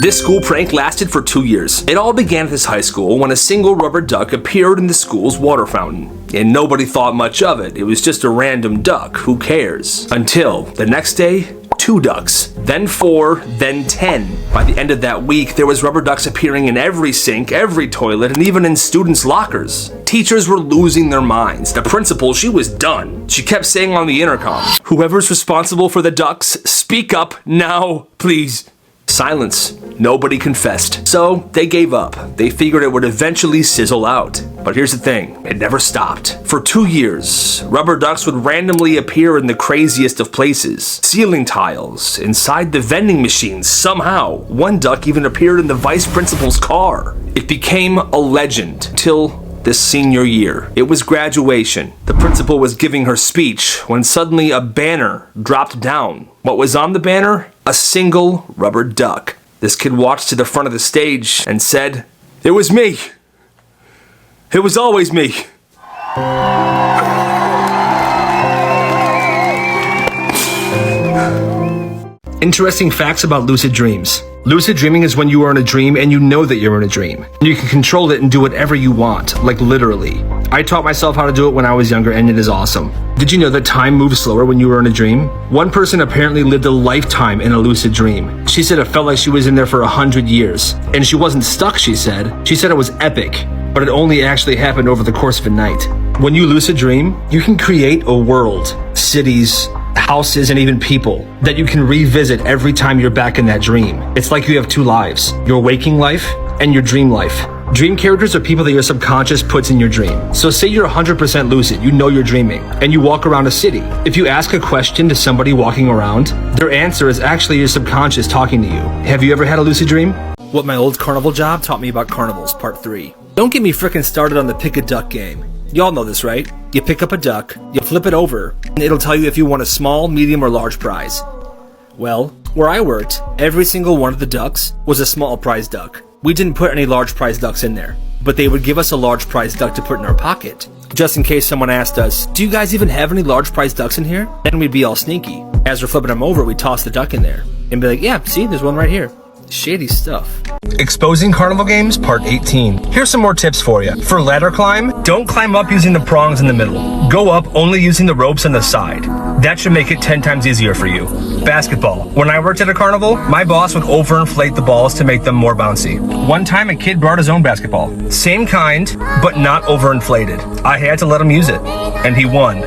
This school prank lasted for 2 years. It all began at this high school when a single rubber duck appeared in the school's water fountain. And nobody thought much of it. It was just a random duck. Who cares? Until the next day, 2 ducks, then 4, then 10. By the end of that week, there was rubber ducks appearing in every sink, every toilet, and even in students' lockers. Teachers were losing their minds. The principal, she was done. She kept saying on the intercom, "Whoever's responsible for the ducks, speak up now, please." Silence. Nobody confessed. So they gave up. They figured it would eventually sizzle out. But here's the thing, it never stopped. For 2 years, rubber ducks would randomly appear in the craziest of places. Ceiling tiles, inside the vending machines, somehow. One duck even appeared in the vice principal's car. It became a legend till this senior year. It was graduation. The principal was giving her speech when suddenly a banner dropped down. What was on the banner? A single rubber duck. This kid walked to the front of the stage and said, "It was me. It was always me." Interesting facts about lucid dreams. Lucid dreaming is when you are in a dream and you know that you're in a dream. You can control it and do whatever you want, like literally. I taught myself how to do it when I was younger and it is awesome. Did you know that time moves slower when you were in a dream? One person apparently lived a lifetime in a lucid dream. She said it felt like she was in there for 100 years. And she wasn't stuck, she said. She said it was epic, but it only actually happened over the course of a night. When you lucid dream, you can create a world, cities, houses, and even people that you can revisit every time you're back in that dream. It's like you have 2 lives, your waking life and your dream life. Dream characters are people that your subconscious puts in your dream. So say you're 100% lucid, you know you're dreaming, and you walk around a city. If you ask a question to somebody walking around, their answer is actually your subconscious talking to you. Have you ever had a lucid dream? What my old carnival job taught me about carnivals, part 3. Don't get me frickin' started on the pick a duck game. Y'all know this, right? You pick up a duck, you flip it over, and it'll tell you if you want a small, medium, or large prize. Well, where I worked, every single one of the ducks was a small prize duck. We didn't put any large prize ducks in there, but they would give us a large prize duck to put in our pocket. Just in case someone asked us, "Do you guys even have any large prize ducks in here?" Then we'd be all sneaky. As we're flipping them over, we'd toss the duck in there and be like, "Yeah, see, there's one right here." Shady stuff. Exposing carnival games, part 18. Here's some more tips for you. For ladder climb, don't climb up using the prongs in the middle. Go up only using the ropes on the side. That should make it 10 times easier for you. Basketball. When I worked at a carnival, my boss would overinflate the balls to make them more bouncy. One time a kid brought his own basketball. Same kind, but not overinflated. I had to let him use it, and he won.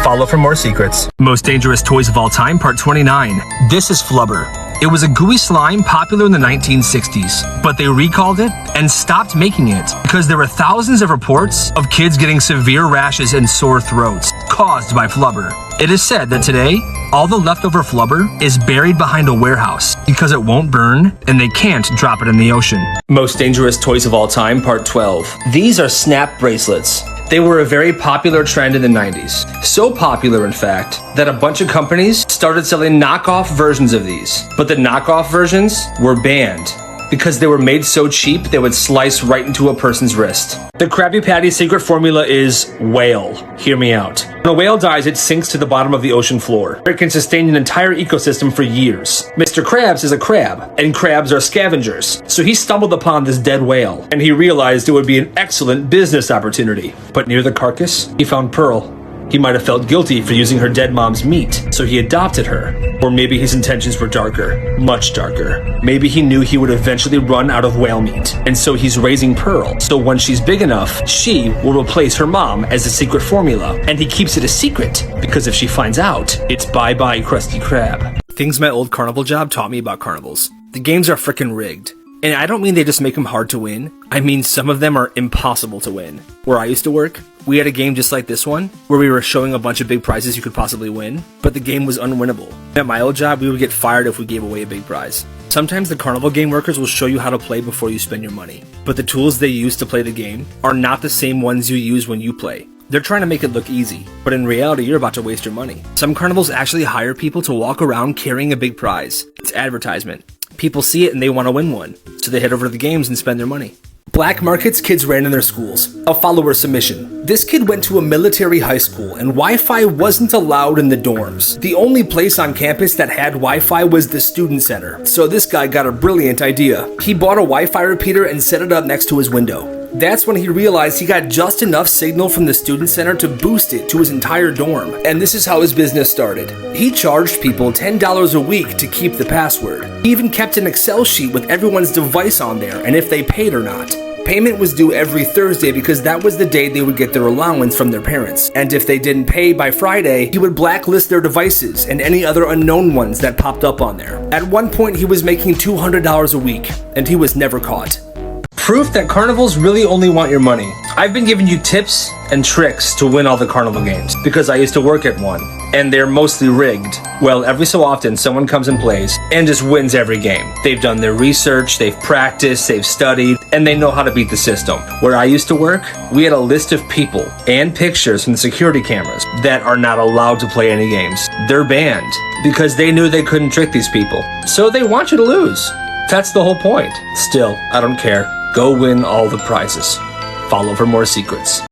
Follow for more secrets. Most dangerous toys of all time, part 29. This is Flubber. It was a gooey slime popular in the 1960s, but they recalled it and stopped making it because there were thousands of reports of kids getting severe rashes and sore throats caused by Flubber. It is said that today, all the leftover Flubber is buried behind a warehouse because it won't burn and they can't drop it in the ocean. Most dangerous toys of all time, part 12. These are snap bracelets. They were a very popular trend in the 90s. So popular, in fact, that a bunch of companies started selling knockoff versions of these. But the knockoff versions were banned because they were made so cheap they would slice right into a person's wrist. The Krabby Patty secret formula is whale. Hear me out. When a whale dies, it sinks to the bottom of the ocean floor. It can sustain an entire ecosystem for years. Mr. Krabs is a crab, and crabs are scavengers. So he stumbled upon this dead whale, and he realized it would be an excellent business opportunity. But near the carcass, he found Pearl. He might have felt guilty for using her dead mom's meat, so he adopted her. Or maybe his intentions were darker, much darker. Maybe he knew he would eventually run out of whale meat, and so he's raising Pearl. So when she's big enough, she will replace her mom as the secret formula. And he keeps it a secret, because if she finds out, it's bye-bye Krusty Krab. Things my old carnival job taught me about carnivals. The games are frickin' rigged. And I don't mean they just make them hard to win. I mean some of them are impossible to win. Where I used to work, we had a game just like this one, where we were showing a bunch of big prizes you could possibly win, but the game was unwinnable. At my old job, we would get fired if we gave away a big prize. Sometimes the carnival game workers will show you how to play before you spend your money, but the tools they use to play the game are not the same ones you use when you play. They're trying to make it look easy, but in reality, you're about to waste your money. Some carnivals actually hire people to walk around carrying a big prize. It's advertisement. People see it and they want to win one, so they head over to the games and spend their money. Black markets kids ran in their schools. A follower submission. This kid went to a military high school and Wi-Fi wasn't allowed in the dorms. The only place on campus that had Wi-Fi was the student center. So this guy got a brilliant idea. He bought a Wi-Fi repeater and set it up next to his window. That's when he realized he got just enough signal from the student center to boost it to his entire dorm. And this is how his business started. He charged people $10 a week to keep the password. He even kept an Excel sheet with everyone's device on there and if they paid or not. Payment was due every Thursday because that was the day they would get their allowance from their parents. And if they didn't pay by Friday, he would blacklist their devices and any other unknown ones that popped up on there. At one point, he was making $200 a week, and he was never caught. Proof that carnivals really only want your money. I've been giving you tips and tricks to win all the carnival games because I used to work at one and they're mostly rigged. Well, every so often someone comes and plays and just wins every game. They've done their research, they've practiced, they've studied, and they know how to beat the system. Where I used to work, we had a list of people and pictures from the security cameras that are not allowed to play any games. They're banned because they knew they couldn't trick these people. So they want you to lose. That's the whole point. Still, I don't care. Go win all the prizes. Follow for more secrets.